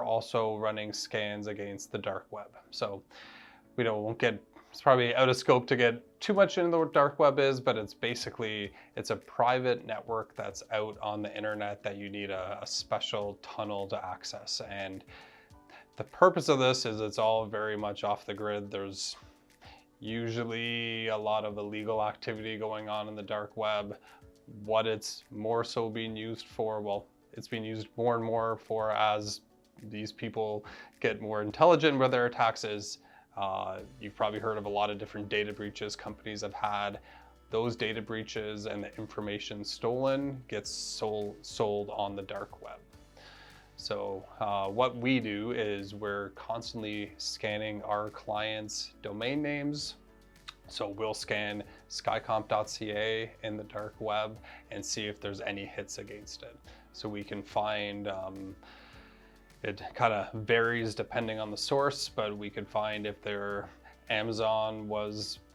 also running scans against the dark web. So we won't get, it's probably out of scope to get too much into what dark web is, but it's basically, it's a private network that's out on the internet that you need a special tunnel to access. And the purpose of this is it's all very much off the grid. There's usually a lot of illegal activity going on in the dark web. What it's more so being used for, well, it's being used more and more for as these people get more intelligent with their attacks is, you've probably heard of a lot of different data breaches companies have had. Those data breaches and the information stolen gets sold on the dark web. So what we do is we're constantly scanning our clients' domain names. So we'll scan skycomp.ca in the dark web and see if there's any hits against it. So we can find, it kind of varies depending on the source, but we could find if Amazon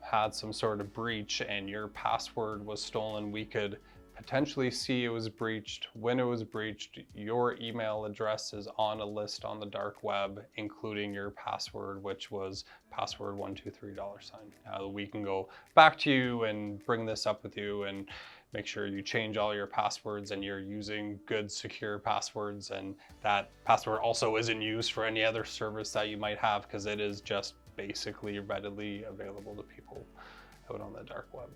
had some sort of breach and your password was stolen, we could potentially see it was breached. When it was breached, your email address is on a list on the dark web, including your password, which was password $123. We can go back to you and bring this up with you and make sure you change all your passwords and you're using good, secure passwords. And that password also isn't used for any other service that you might have, because it is just basically readily available to people out on the dark web.